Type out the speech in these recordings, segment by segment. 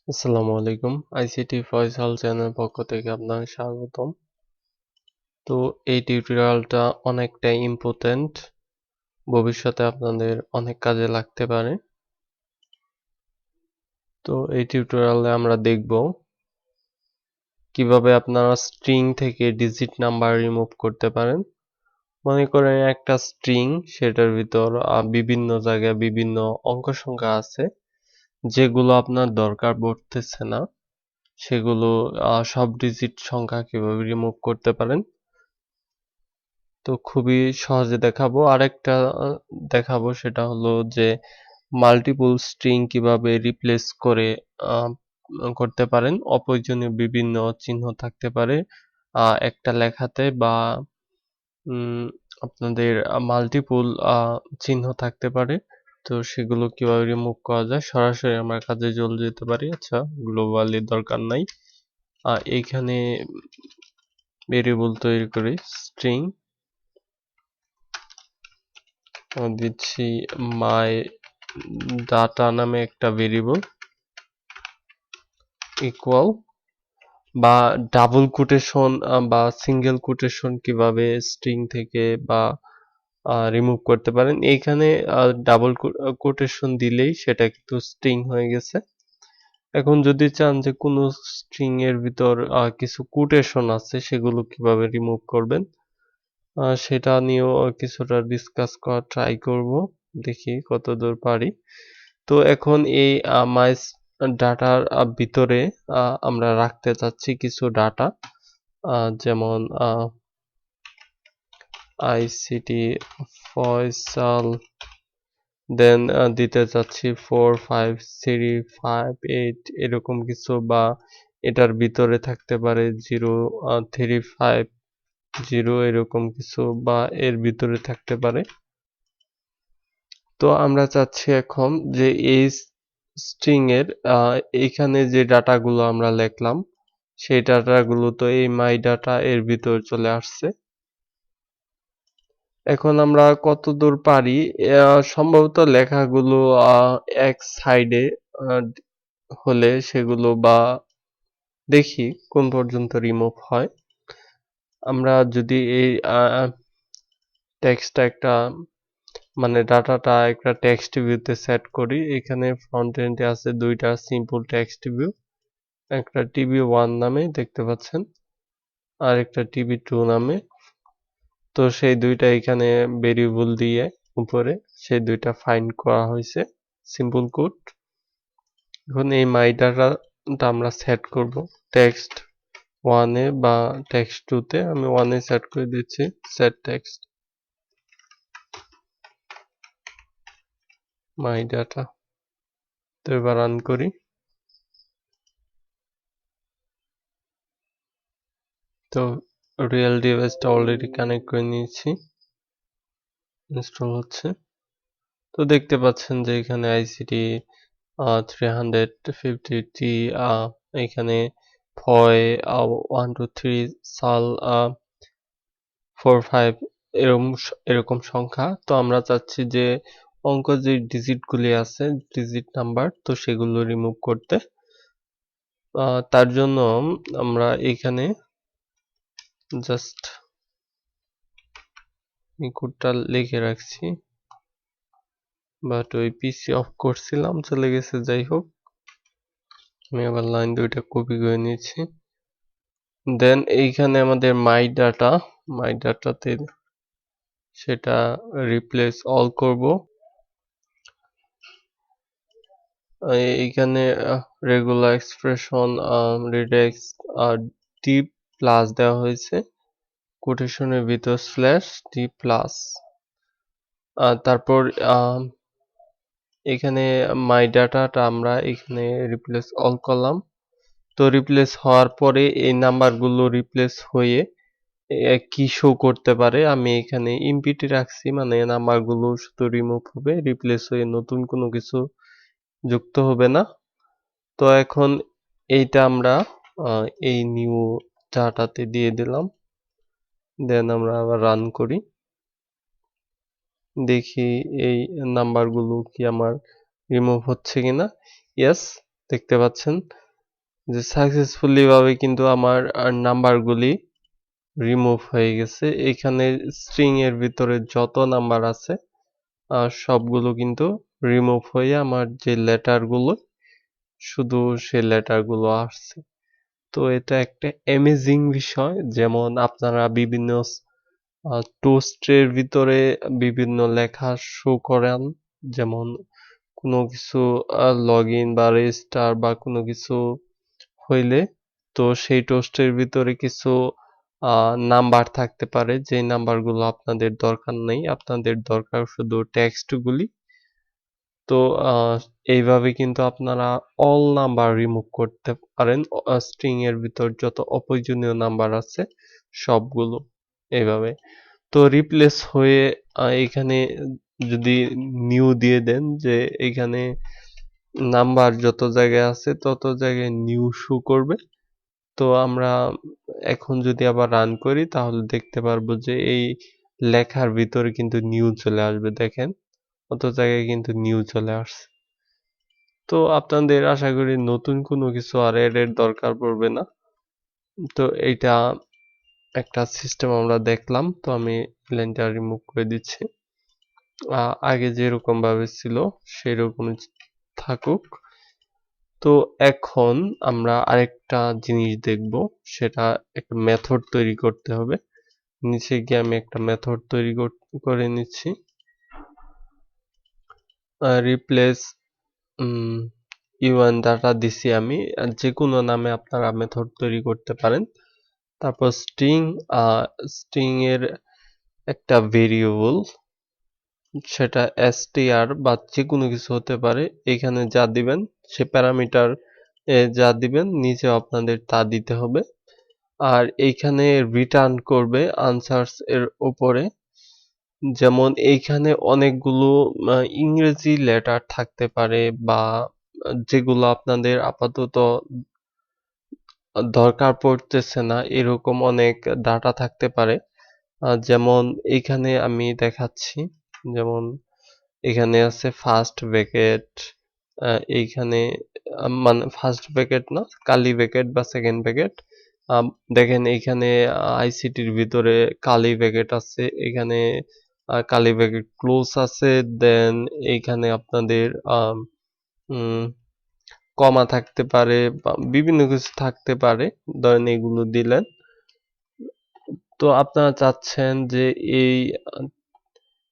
আসসালামু আলাইকুম। ICT Faisal channel পক্ষ থেকে আপনাকে স্বাগতম। তো এই টিউটোরিয়ালটা অনেকটাই ইম্পর্টেন্ট, ভবিষ্যতে আপনাদের অনেক কাজে লাগতে পারে। তো এই টিউটোরিয়ালে আমরা দেখব কিভাবে আপনারা স্ট্রিং থেকে ডিজিট নাম্বার রিমুভ করতে পারেন। মনে করেন একটা স্ট্রিং, সেটার ভিতর বিভিন্ন জায়গায় বিভিন্ন অঙ্ক সংখ্যা আছে যেগুলো আপনার দরকার পড়তেছে না, সেগুলো সব ডিজিট সংখ্যা কিভাবে রিমুভ করতে পারেন। তো খুবই সহজে দেখাবো। আরেকটা দেখাবো, সেটা হলো যে মাল্টিপল স্ট্রিং কিভাবে রিপ্লেস করে করতে পারেন। অপ্রয়োজনীয় বিভিন্ন চিহ্ন থাকতে পারে একটা লেখাতে, বা আপনাদের মাল্টিপল চিহ্ন থাকতে পারে। তো সেগুলো কিভাবে রিমুভ করা যায়, সরাসরি আমরা কাজে চলে যেতে পারি। আচ্ছা, গ্লোবালি দরকার নাই। এইখানে ভেরিয়েবল তৈরি করি, স্ট্রিং দিচ্ছি মাই ডাটা নামে একটা ভেরিয়েবল, ইকুয়াল, বা ডাবল কোটেশন বা সিঙ্গেল কোটেশন কিভাবে স্ট্রিং থেকে বা রিমুভ করতে পারেন। এইখানে ডাবল কোটেশন দিলেই সেটা কিন্তু স্ট্রিং হয়ে গেছে। এখন যদি চান যে কোনো স্ট্রিং এর ভিতর কিছু কোটেশন আছে, সেগুলো কিভাবে রিমুভ করবেন সেটা নিয়েও কিছুটা ডিসকাস করা ট্রাই করব, দেখি কতদূর পারি। তো এখন এই মাই ডাটার ভিতরে আমরা রাখতে চাচ্ছি কিছু ডাটা, যেমন আইসিটি ফয়সাল, দেন দিতে চাচ্ছি 45358 এরকম কিছু, বা এটার ভিতরে থাকতে পারে 0350 এরকম কিছু, বা এর ভিতরে থাকতে পারে। তো আমরা চাচ্ছি এখন যে এই স্ট্রিং এর এখানে যে ডাটাগুলো আমরা লিখলাম, সেই ডাটাগুলো তো এই মাই ডাটা এর ভিতর চলে আসছে। এখন আমরা কতদূর পারি, সম্ভবত লেখাগুলো এক সাইডে হলে সেগুলো, বা দেখি কোন পর্যন্ত রিমুভ হয়। আমরা যদি এই টেক্সটটা একটা, মানে ডাটাটা একটা টেক্সট ভিউতে সেট করি। এখানে ফ্রন্ট এন্ডে আছে দুইটা সিম্পল টেক্সট ভিউ, একটা টিবি1 নামে দেখতে পাচ্ছেন, আর একটা টিবি2 নামে। তো সেই দুইটা এখানে ভেরিয়েবল দিয়ে উপরে সেই দুইটা ফাইন্ড করা হয়েছে, সিম্পল কোড। এখন এই মাই ডাটাটা আমরা সেট করব টেক্সট 1 এ বা টেক্সট 2 তে। আমি 1 এ সেট করে দিচ্ছি, সেট টেক্সট মাই ডাটা। তো এবার রান করি। তো রিয়েল ডিভাইসটা অলরেডি কানেক্ট করে নিয়েছি, ইনস্টল হচ্ছে। তো দেখতে পাচ্ছেন যে এখানে আইসিটি 350টি, এখানে ফয় 123 সাল 45 এরকম সংখ্যা। তো আমরা চাচ্ছি যে অঙ্ক যে ডিজিটগুলি আছে, ডিজিট নাম্বার, তো সেগুলো রিমুভ করতে। তার জন্য আমরা এখানে জাস্ট এই কোডটা লিখে রাখছি, বাট ওই পিসি অফ করছিলাম, চলে গেছে। যাই হোক, আমি আবার লাইন দুইটা কপি করে নিয়েছি। দেন এইখানে আমাদের মাই ডাটাতে সেটা রিপ্লেস অল করব। এইখানে রেগুলার এক্সপ্রেশন রিডেক্স ডি প্লাস দেওয়া হয়েছে, কোটেশনের ভিতর স্ল্যাশ ডি প্লাস। তারপর এখানে মাই ডাটাটা আমরা এখানে রিপ্লেস অল করলাম। তো রিপ্লেস হওয়ার পরে এই নাম্বারগুলো রিপ্লেস হয়ে কি শো করতে পারে, আমি এখানে ইমপিটি রাখছি, মানে নাম্বারগুলো শুধু রিমুভ হবে, রিপ্লেস হয়ে নতুন কোনো কিছু যুক্ত হবে না। তো এখন এইটা আমরা এই নিউ ডাটাতে দিয়ে দিলাম। দেন আমরা আবার রান করি, দেখি এই নাম্বারগুলো কি আমার রিমুভ হচ্ছে কিনা। ইয়েস, দেখতে পাচ্ছেন যে সাকসেসফুলি ভাবে কিন্তু আমার নাম্বারগুলি রিমুভ হয়ে গেছে। এখানে স্ট্রিং এর ভিতরে যত নাম্বার আছে সবগুলো কিন্তু রিমুভ হয়ে আমার যে লেটারগুলো শুধু সেই লেটারগুলো আসছে। তো এটা একটা অ্যামেজিং বিষয়। যেমন আপনারা বিভিন্ন টোস্টের ভিতরে বিভিন্ন লেখা শো করান, যেমন কোনো কিছু লগইন বা রেজিস্টার বা কোনো কিছু হইলে তো সেই টোস্টের ভিতরে কিছু নাম্বার থাকতে পারে যে নাম্বারগুলো আপনাদের দরকার নেই, আপনাদের দরকার শুধু টেক্সটগুলি। তো এইভাবে কিন্তু আপনারা অল নাম্বার রিমুভ করতে পারেন, স্ট্রিং এর ভিতর যত অপ্রয়োজনীয় নাম্বার আছে সবগুলো এইভাবে। তো রিপ্লেস হয়ে এখানে যদি নিউ দিয়ে দেন যে এখানে নাম্বার যত জায়গায় আছে তত জায়গায় নিউ শো করবে। তো আমরা এখন যদি আবার রান করি তাহলে দেখতে পারবো যে এই লেখার ভিতরে কিন্তু নিউ চলে আসবে। দেখেন কত জায়গায় কিন্তু নিউ চলে আসছে। তো আপনাদের আশা করি নতুন কোনো কিছু আর এর দরকার পড়বে না। তো এইটা একটা সিস্টেম আমরা দেখলাম। তো আমি লাইনটা রিমুভ করে দিচ্ছি। আগে যেরকম ভাবে ছিল সেরকমই থাকুক। তো এখন আমরা আরেকটা জিনিস দেখব, সেটা একটা মেথড তৈরি করতে হবে। নিচে গিয়ে আমি একটা মেথড তৈরি করে নিচ্ছি। রিপ্লেস ইউএন ডাটা দিছি আমি, যে কোনো নামে আপনারা মেথড তৈরি করতে পারেন। তারপর স্ট্রিং এর একটা ভেরিয়েবল, সেটা str বা যে কোনো কিছু হতে পারে, এখানে যা দিবেন সে প্যারামিটার যা দিবেন নিচে আপনাদের তা দিতে হবে। আর এইখানে রিটার্ন করবে আনসার্স এর উপরে। যেমন এইখানে অনেকগুলো ইংরেজি লেটার থাকতে পারে বা যেগুলো আপনাদের আপাতত দরকার পড়তেছে না এরকম অনেক ডাটা থাকতে পারে। যেমন এইখানে আমি দেখাচ্ছি, যেমন এখানে আছে ফার্স্ট ব্র্যাকেট, এইখানে মানে ফার্স্ট ব্র্যাকেট না, কার্লি ব্র্যাকেট বা সেকেন্ড ব্র্যাকেট। দেখেন এইখানে আইসিটির ভিতরে কার্লি ব্র্যাকেট আছে, এখানে কার্লি ব্র্যাকেট ক্লোজ আছে, দেন এইখানে আপনাদের কমা থাকতে পারে বা বিভিন্ন কিছু থাকতে পারে। ধরেন এগুলো দিলেন। তো আপনারা চাচ্ছেন যে এই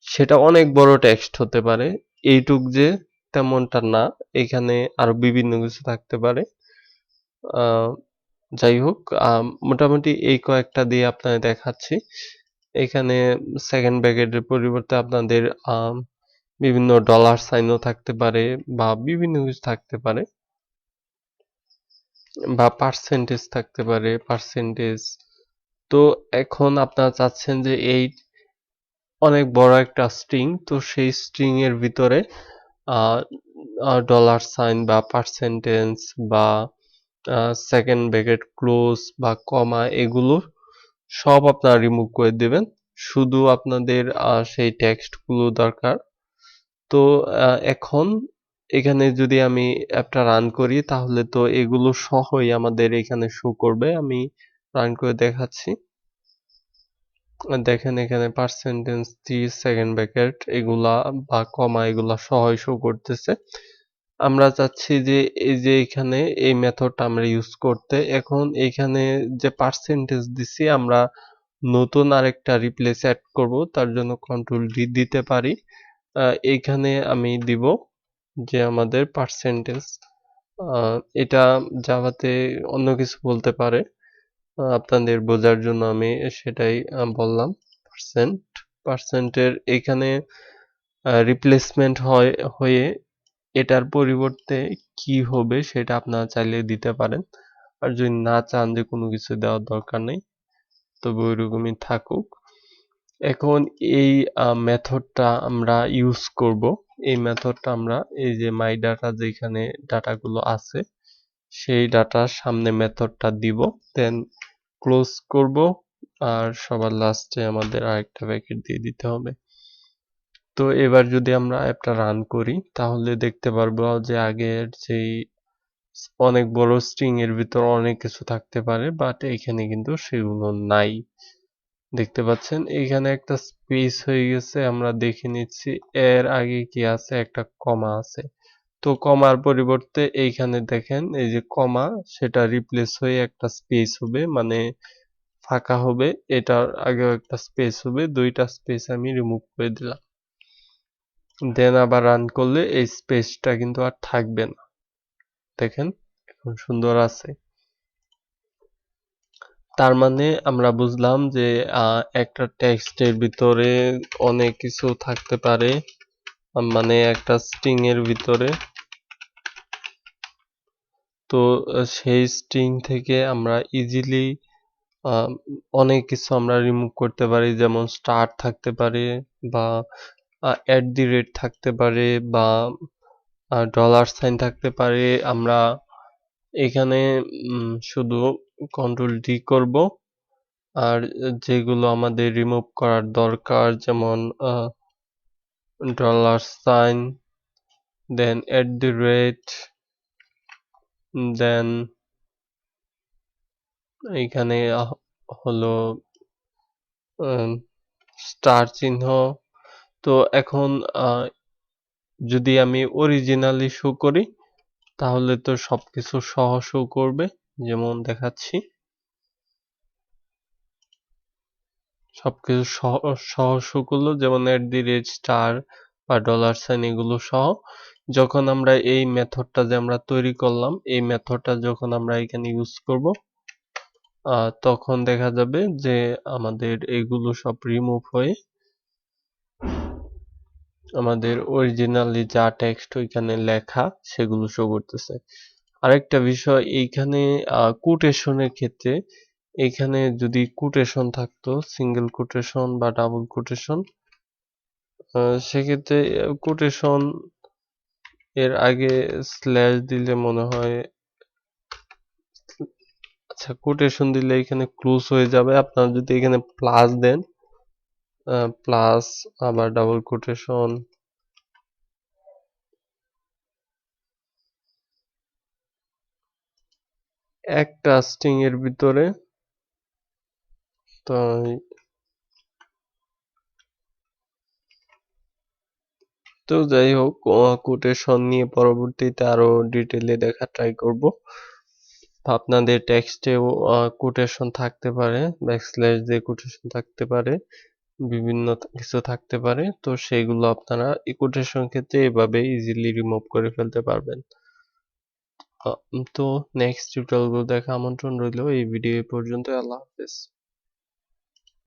সেটা অনেক বড় টেক্সট হতে পারে, এইটুক যে তেমনটা না, এখানে আরো বিভিন্ন কিছু থাকতে পারে। যাই হোক, মোটামুটি এই কয়েকটা দিয়ে আপনাদের দেখাচ্ছি। এখানে সেকেন্ড ব্র্যাকেটের পরিবর্তে আপনাদের বিভিন্ন ডলার সাইনও থাকতে পারে বা বিভিন্ন কিছু থাকতে পারে বা পার্সেন্টেজ থাকতে পারে, পার্সেন্টেজ। তো এখন আপনারা চাচ্ছেন যে এই অনেক বড় একটা স্ট্রিং, তো সেই স্ট্রিং এর ভিতরে ডলার সাইন বা পার্সেন্টেজ বা সেকেন্ড ব্র্যাকেট ক্লোজ বা কমা এগুলো সব আপনারা রিমুভ করে দিবেন। শুধু আপনাদের সেই টেক্সটগুলো দরকার। তো এখন এখানে যদি আমি অ্যাপটা রান করি তাহলে তো এগুলো সহই আমাদের এখানে শো করবে। আমি রান করে দেখাচ্ছি। দেখেন এখানে পার্সেন্টেজ, সেকেন্ড ব্র্যাকেট এগুলা বা কমা এগুলা সহই শো করতেছে। আমরা চাচ্ছি যে এই যে এখানে এই মেথডটা আমরা ইউজ করতে। এখন এখানে যে পার্সেন্টেজ দিছি আমরা নতুন আরেকটা রিপ্লেস অ্যাড করব, তার জন্য কন্ট্রোল ডি দিতে পারি। এইখানে আমি দিব যে আমাদের পার্সেন্টেজ, এটা জাভাতে অন্য কিছু বলতে পারে, আপনাদের বোঝার জন্য আমি সেটাই বললাম। পার্সেন্টের এখানে রিপ্লেসমেন্ট হয়ে এটার পরিবর্তে কি হবে সেটা আপনারা চাইলে দিতে পারেন। আর যদি না চান যে কোনো কিছু দেওয়ার দরকার নেই তবে ওইরকমই থাকুক। এখন এই মেথডটা আমরা ইউজ করব। এই মেথডটা আমরা এই যে মাই ডাটা যেখানে ডাটাগুলো আছে সেই ডাটার সামনে মেথডটা দিব, দেন ক্লোজ করব, আর সবার লাস্টে আমাদের আরেকটা ব্র্যাকেট দিয়ে দিতে হবে। তো এবার যদি আমরা অ্যাপটা রান করি তাহলে দেখতে পারবো যে আগের যেই অনেক বড় স্ট্রিং এর ভিতর অনেক কিছু থাকতে পারে, বাট এখানে কিন্তু সেগুলো নাই। দেখতে পাচ্ছেন এখানে একটা স্পেস হয়ে গেছে, আমরা দেখে নিচ্ছি এর আগে কি আছে, একটা কমা আছে। তো কমার পরিবর্তে এইখানে দেখেন এই যে কমা, সেটা রিপ্লেস হয়ে একটা স্পেস হবে, মানে ফাঁকা হবে, এটার আগেও একটা স্পেস হবে, দুইটা স্পেস আমি রিমুভ করে দিলাম। দেন আবার রান করলে এই স্পেসটা কিন্তু আর থাকবে না। দেখেন এখন সুন্দর আছে। তার মানে আমরা বুঝলাম যে একটা টেক্সটের ভিতরে অনেক কিছু থাকতে পারে, মানে একটা স্ট্রিং এর ভিতরে। তো সেই স্ট্রিং থেকে আমরা ইজিলি অনেক কিছু আমরা রিমুভ করতে পারি, যেমন স্টার থাকতে পারে, বা অ্যাট দি রেট থাকতে পারে, বা ডলার সাইন থাকতে পারে। আমরা এখানে শুধু কন্ট্রোল ডি করব, আর যেগুলো আমাদের রিমুভ করার দরকার, যেমন dollar sign, then at the rate, then এইখানে হলো স্টার চিহ্ন। তো এখন যদি আমি অরিজিনালি শো করি তাহলে তো সবকিছু সহ শো করবে, যেমন দেখাচ্ছি সবকিছু সহ শো করলো, যেমন অ্যাট দি রেট, স্টার বা ডলার সাইন এগুলো সহ। যখন আমরা এই মেথডটা যে আমরা তৈরি করলাম, এই মেথডটা যখন আমরা এখানে ইউজ করব, তখন দেখা যাবে যে আমাদের এগুলো সব রিমুভ হয়ে আমাদের অরিজিনালি যা টেক্সট ওইখানে লেখা সেগুলো শো করতেছে। আরেকটা বিষয়, এইখানে কোটেশনের ক্ষেত্রে এইখানে যদি কোটেশন থাকতো, সিঙ্গেল কোটেশন বা ডাবল কোটেশন, সেক্ষেত্রে কোটেশন এর আগে স্ল্যাশ দিলে মনে হয়, আচ্ছা কোটেশন দিলে এখানে ক্লোজ হয়ে যাবে। আপনারা যদি এখানে প্লাস দেন, প্লাস আবার ডাবল কোটেশন, একটা স্ট্রিং এর ভিতরে, তো যাই হোক, কোটেশন নিয়ে পরবর্তীতে আরো ডিটেলে দেখা ট্রাই করব। আপনাদের টেক্সটেও কোটেশন থাকতে পারে, ব্যাকস্ল্যাশ দিয়ে কোটেশন থাকতে পারে, বিভিন্ন কিছু থাকতে পারে, তো সেইগুলো আপনারা এই কোটেশন ক্ষেত্রে এভাবে ইজিলি রিমুভ করে ফেলতে পারবেন। তো নেক্সট টিউটোরিয়ালগুলো দেখা আমন্ত্রণ রইল। এই ভিডিও পর্যন্ত, আল্লাহ হাফেজ।